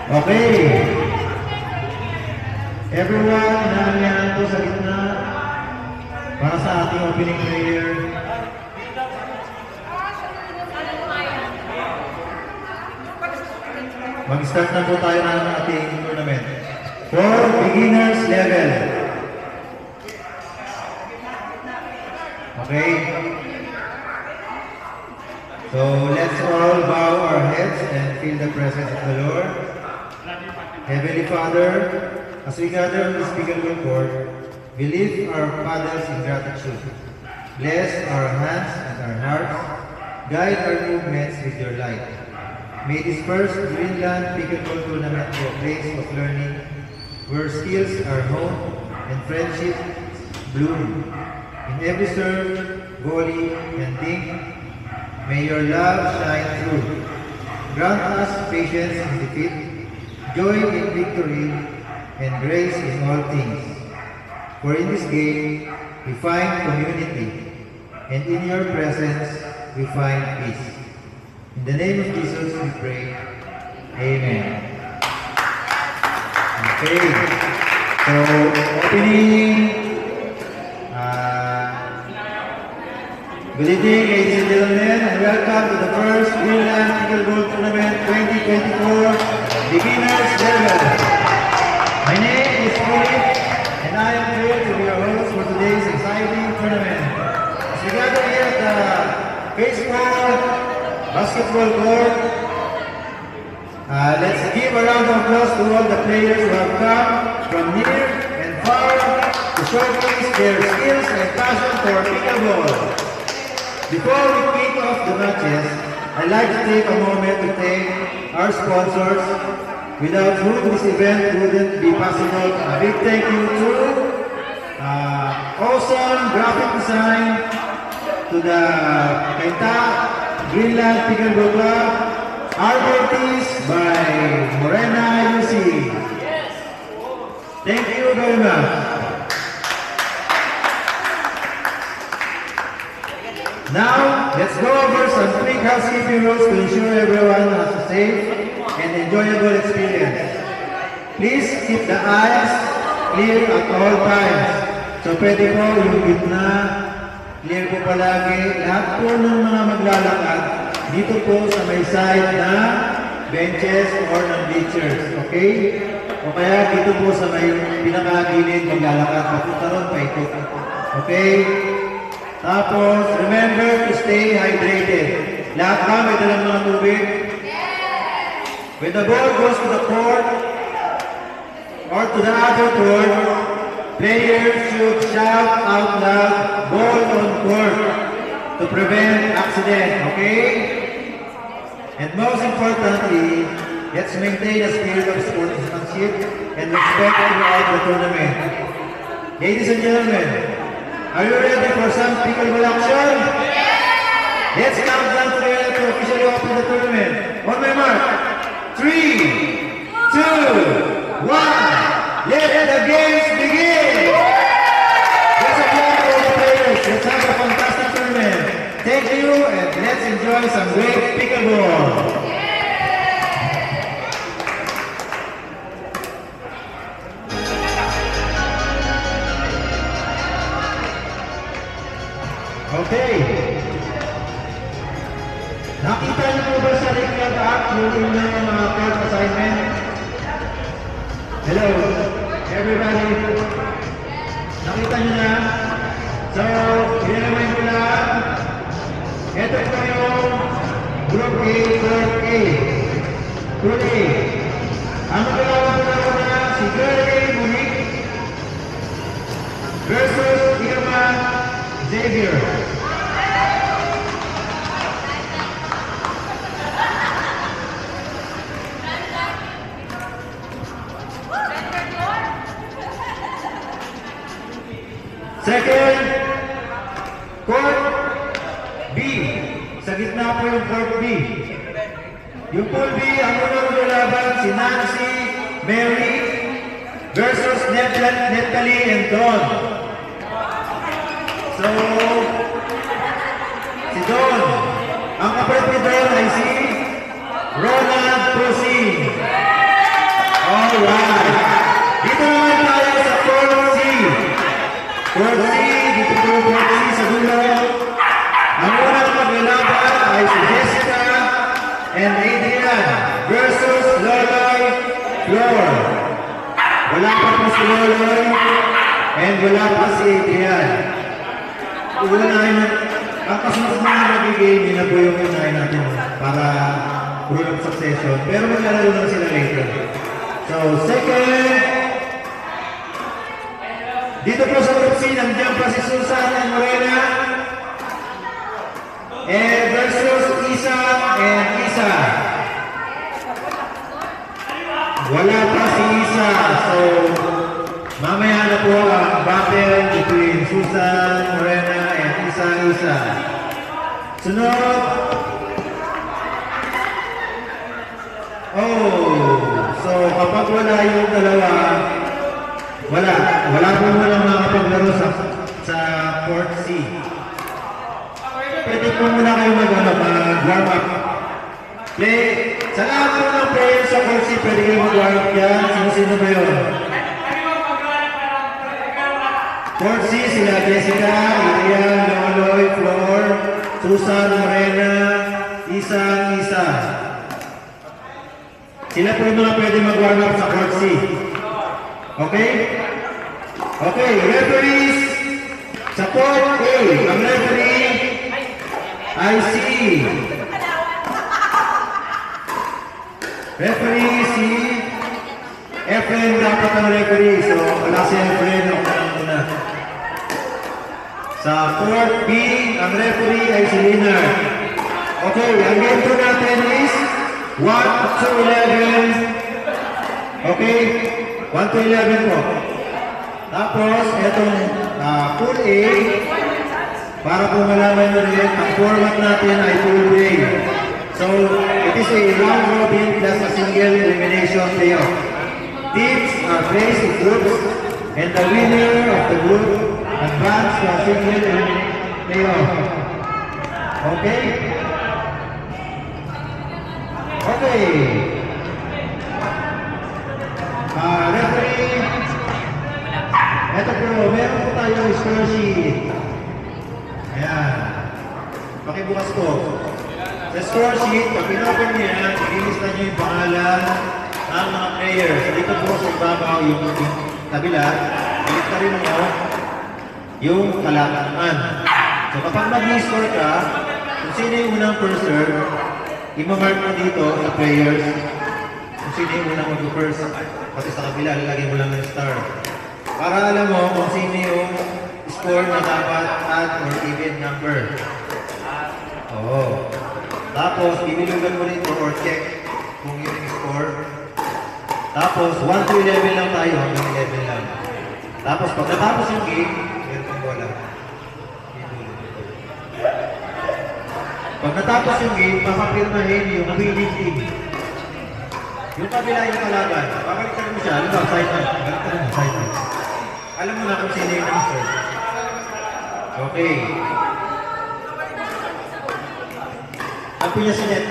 Okay. Everyone, inaanyahan po sa gitna para sa ating opening prayer. Mag-start na po tayo ng ating tournament. For beginners level. Okay? So let's all bow our heads and feel the presence of the Lord. Heavenly Father, as we gather on this bigger court, we lift our fathers in gratitude. Bless our hands and our hearts. Guide our movements with your light. May this first Greenland Pickleball Tournament be a place of learning where skills are honed and friendship bloom. In every serve, volley, and dink, may your love shine through. Grant us patience in defeat, joy in victory, and grace in all things. For in this game, we find community, and in your presence, we find peace. In the name of Jesus, we pray. Amen. Okay. So, opening. Good evening, ladies and gentlemen, and welcome to the first Greenland Pickleball Tournament 2024 Beginners Level. My name is Philip, and I am thrilled to be your host for today's exciting tournament. As we gather here at the baseball basketball court, let's give a round of applause to all the players who have come from near and far to showcase their skills and passion for pickleball. Before we kick off the matches, I'd like to take a moment to thank our sponsors, without whom this event wouldn't be possible. A big thank you to Awesome Graphic Design, to the Kaita Greenland Pickleball Club, Arbortis by Morena UC. Thank you very much. Now, let's go over some quick housekeeping rules to ensure everyone has a safe and enjoyable experience. Please keep the eyes clear at all times. So pwede po yung gitna, clear po palagi. Lahat po ng mga maglalakad dito po sa may side na benches or ng bleachers. Okay? O kaya dito po sa may pinakagilid maglalakad. Papunta ron pa ito. Okay? Tapos, remember to stay hydrated. Lahat ba may dalang mga tubig? Yes! When the ball goes to the court or to the other court, players should shout out loud, "Ball on court," to prevent accident, okay? And most importantly, let's maintain a spirit of sportsmanship and respect throughout the tournament. Ladies and gentlemen, are you ready for some pickleball action? Yes! Let's count down together to officially open the tournament. On my mark, 3, 2, 1. Let the games begin! Let's applaud for all the players. Let's have a fantastic tournament. Thank you, and let's enjoy some great pickleball. Okay. Nakita niyo po ba sa record app yung inyong mga court assignment? Hello, everybody. Nakita niyo na? So, i-remind ko lang. Ito po yung Group A, Court A. Group A. Ang magalawa ko na si Gary Monique versus Irma Xavier. Second, Court B. Sa gitna po yung Court B. Yung Pool B, ang unang lalaban si Nancy, Mary versus Natalie and Dawn. So, si Dawn, ang kapalit ni Dawn ay si Ronald Prosing. Alright. Dito naman tayo sa Court C. Court C, dito po Court C sa dulo. Ang unang maglalaban ay si Jessica and Adrian versus Loloy Flor. Wala pa po si Loloy and wala pa si Adrian. Uunahin ang kasunod na nag-game, yun na po yung unahin natin para rule of succession. Pero maglalaro lang sila later. So, second. Dito po sa group C, nandiyan pa si Susan and Morena. And versus Isa and Isa. Wala pa si Isa. So, mamaya na po ang battle between Susan, Morena, and Isa. Sunod. So kapag wala yung dalawa, wala po walang makapaglaro sa Court C. Pwede po muna kayo mag-warm up. Play. Sa lahat po ng players sa Court C, pwede kayo mag-warm up yan. Sino ba yun? Court C, sila Jessica, Adrian, Loloy, Flor, Susan, Morena, Isa. Sila po yung mga pwede mag-warm up sa Court C. Okay? Okay, referees sa Court A. Ang referee ay si referee si Efren dapat ang referee. So, wala si Efren. Okay. Sa Court B, ang referee ay si Lina. Okay, ang game po natin is 1 to 11. Okay, 1 to 11 po. Tapos, itong Pool A, para po malaman nyo rin, ang format natin ay Pool A. So, it is a round robin plus a single elimination playoff. Teams are placed in groups, and the winner of the group advance to a single elimination playoff. Okay? Okay. Referee. Ito po, meron po tayong score sheet. Ayan. Pakibukas po. Sa score sheet, pag pinopen niyo yan, ilista niyo yung pangalan ng mga players. Dito po sa ibabaw yung kabila, ilista rin mo yung kalaban. So kapag mag-score ka, kung sino yung unang first serve, i-mark mo dito sa players. Kung sino yung unang mag-first, pati sa kabila, lalagay mo lang ng star. Para alam mo kung sino yung score na dapat add or even number. Oo. Tapos, ibilugan mo rin or check kung yun yung score. Tapos, 1 to 11 lang tayo, hanggang 11 lang. Tapos, pag natapos yung game, meron kong bola. Pag natapos yung game, papapirmahin yung winning team. Yung kabila yung kalaban. Papalitan mo siya. Alam ba? Side line. Papalitan mo, side line. Alam mo na kung sino yung nag-serve. Okay. Ang pinya si Net.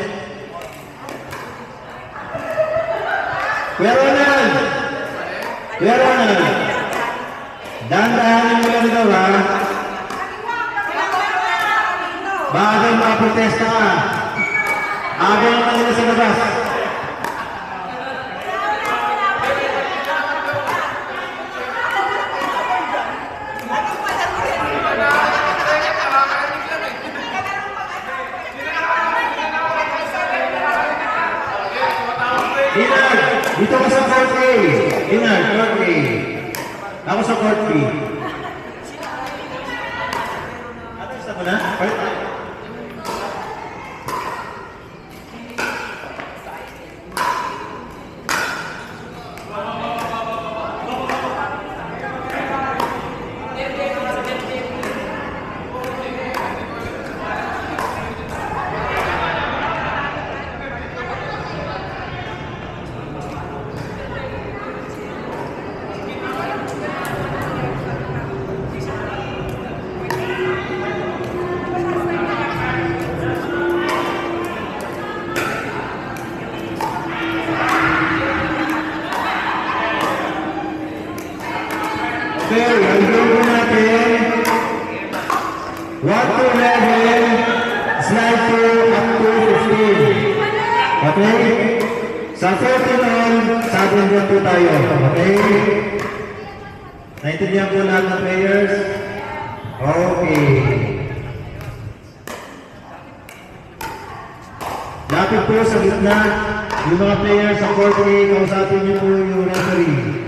Kuya Ronald! Kuya Ronald! Dahan-dahanin mo lang ito, ha? Bagal makaprotesta ka. Agaw lang nila sa labas. Dito ka sa Court A. Dinar, Court A. Ako sa Court B. Ano isa mo na? 1 to 11, slide to up to 15. Okay? Sa 14 on, sa atin dyan po tayo. Okay? Naintindihan po lahat ng players? Okay. Lapit po sa gitna, yung mga players sa court A, kausapin niyo po yung referee.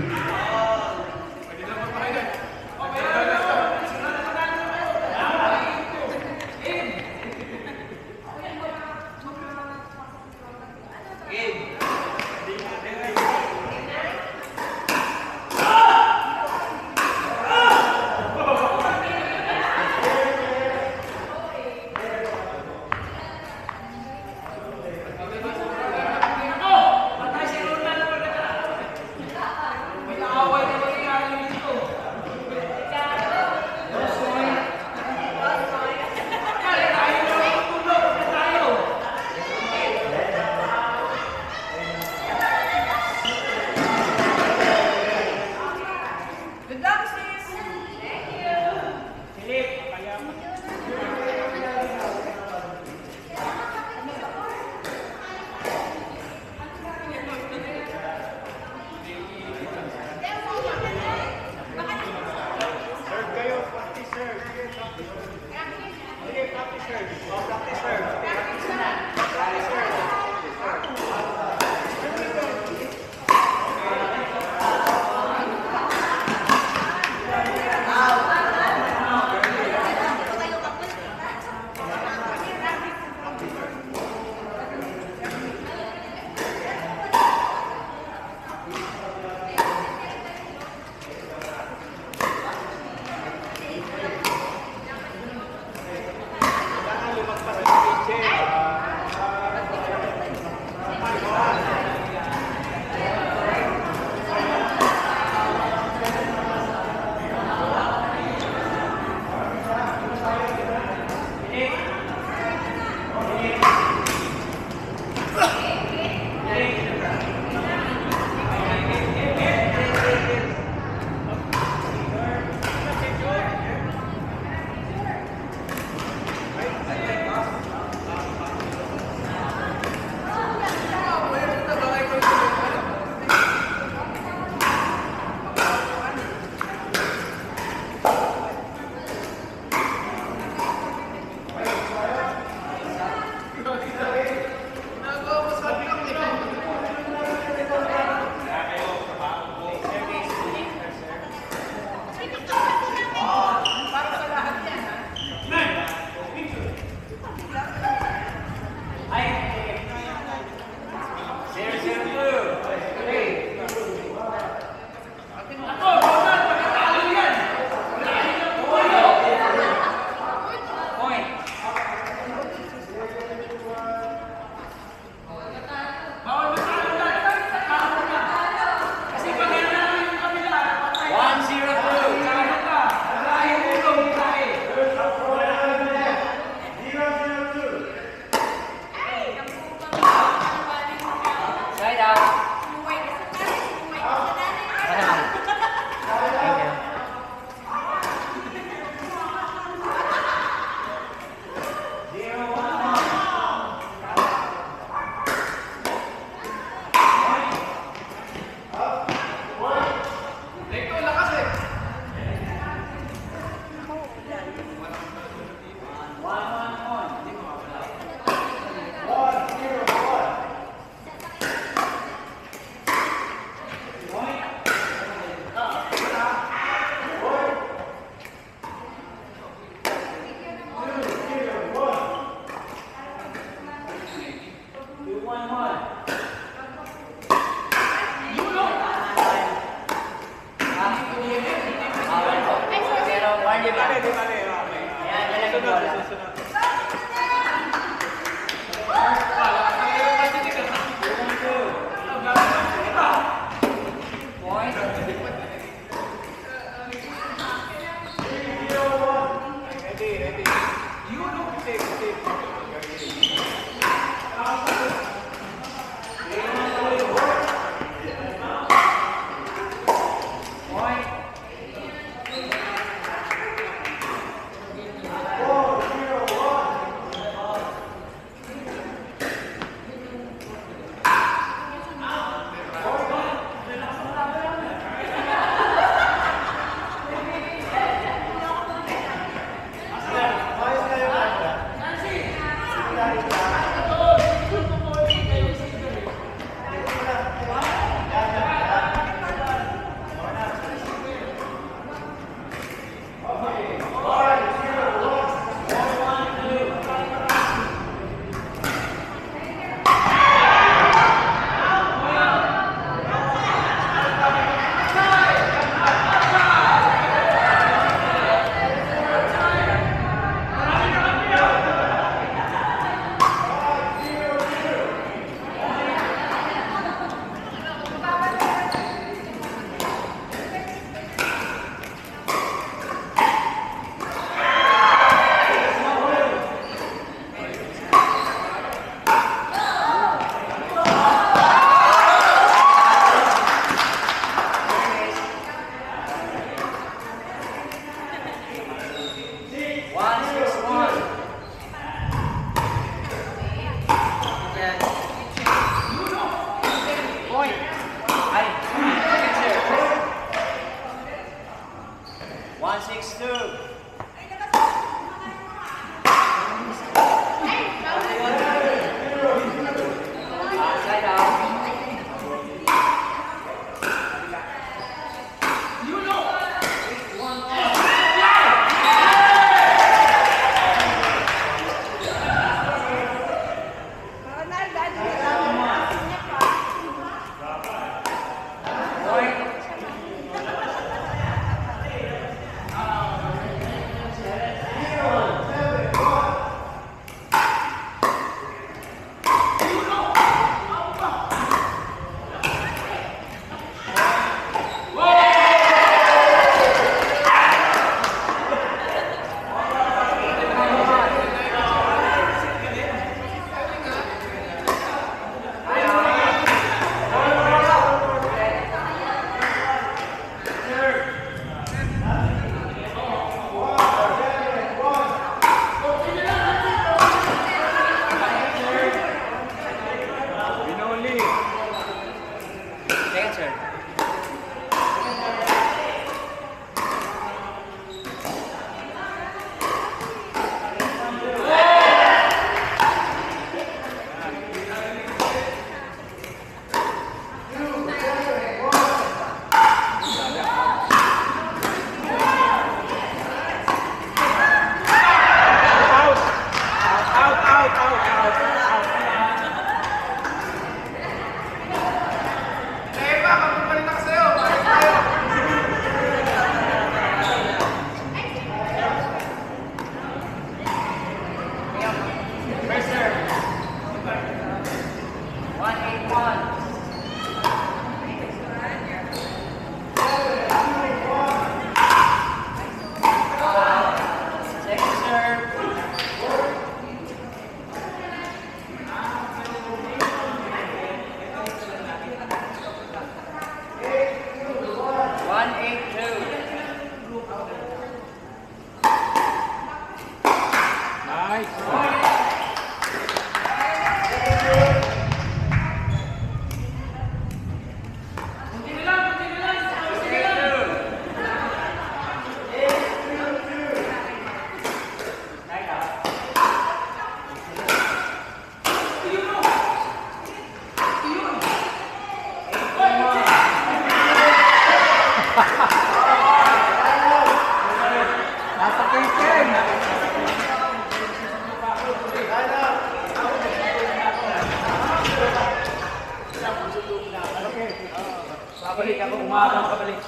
Babalik ako, umarang kabalik.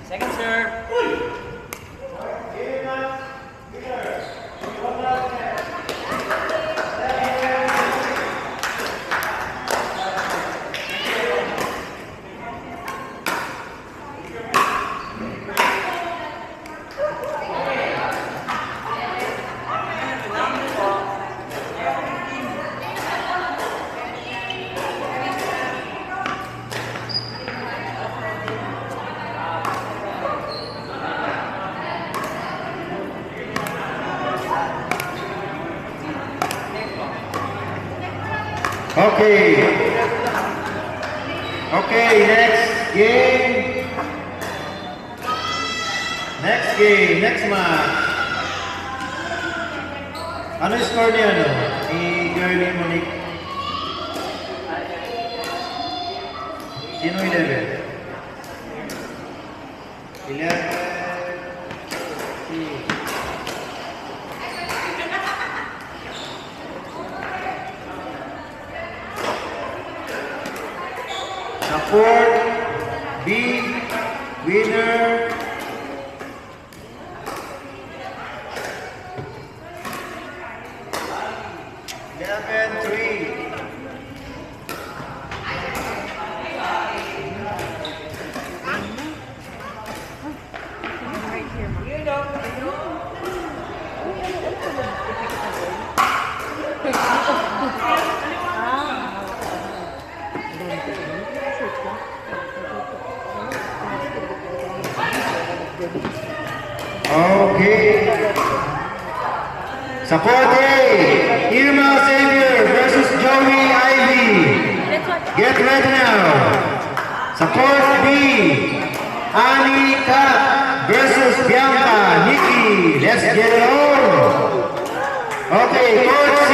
Second serve. Okay. Okay, next game. Next game, next match. Ano yung score niya, no? Ni Girlie Monique. Sino 11? 11. The fourth big winner Eleven 3. Okay. Sa court A, Irma Xavier versus Joey Ivy. Get ready now. Sa court B, Annie Kat versus Bianca Nikki. Let's get it on. Okay, court C,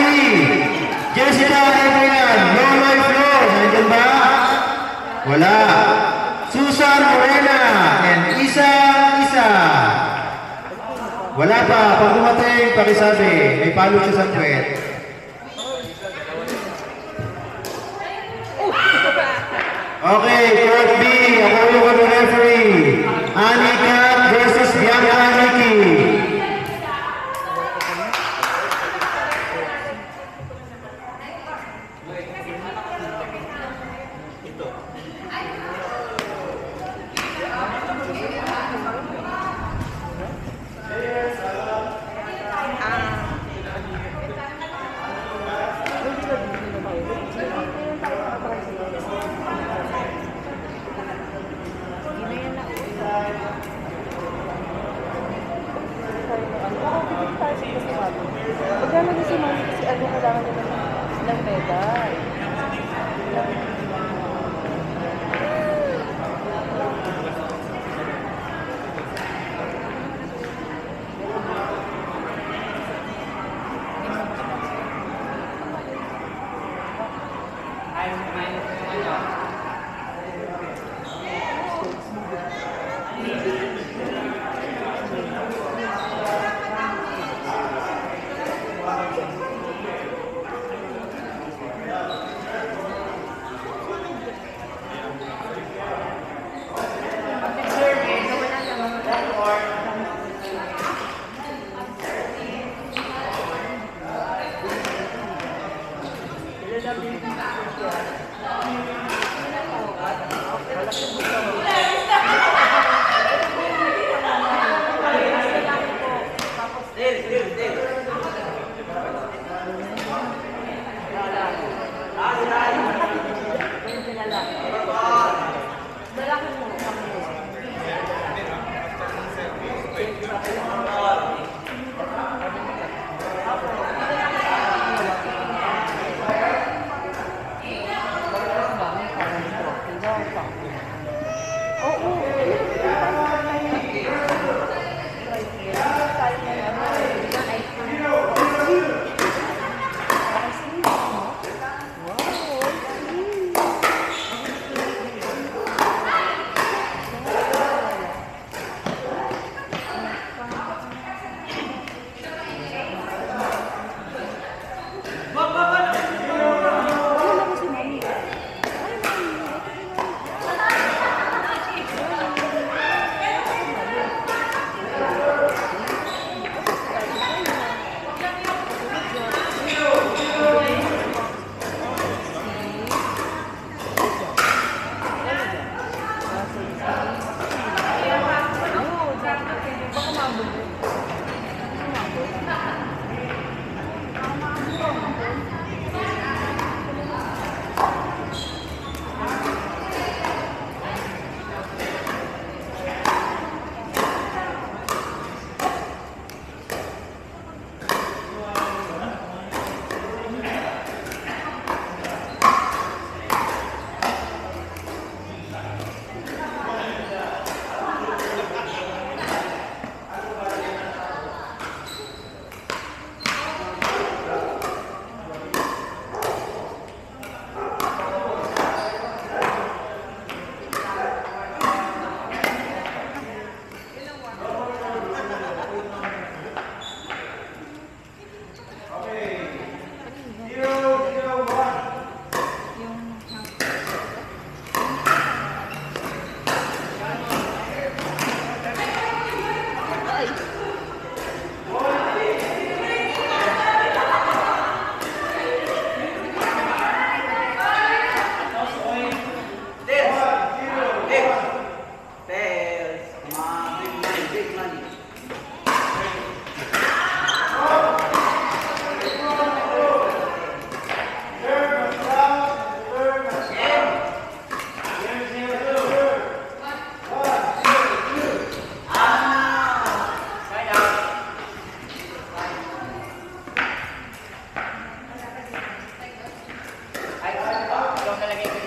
Jessica Adrian, Lola Flor. Nandiyan ba? Wala. Susan Morena and Isa. Wala pa. Pag dumating, pakisabi. May palo siya sa puwet. Okay, court B. Ako yung referee. Annie Kat versus Bianca Nikki. Magkano kasi mami kasi ano kailangan nila ng medal. Ikaw talaga yung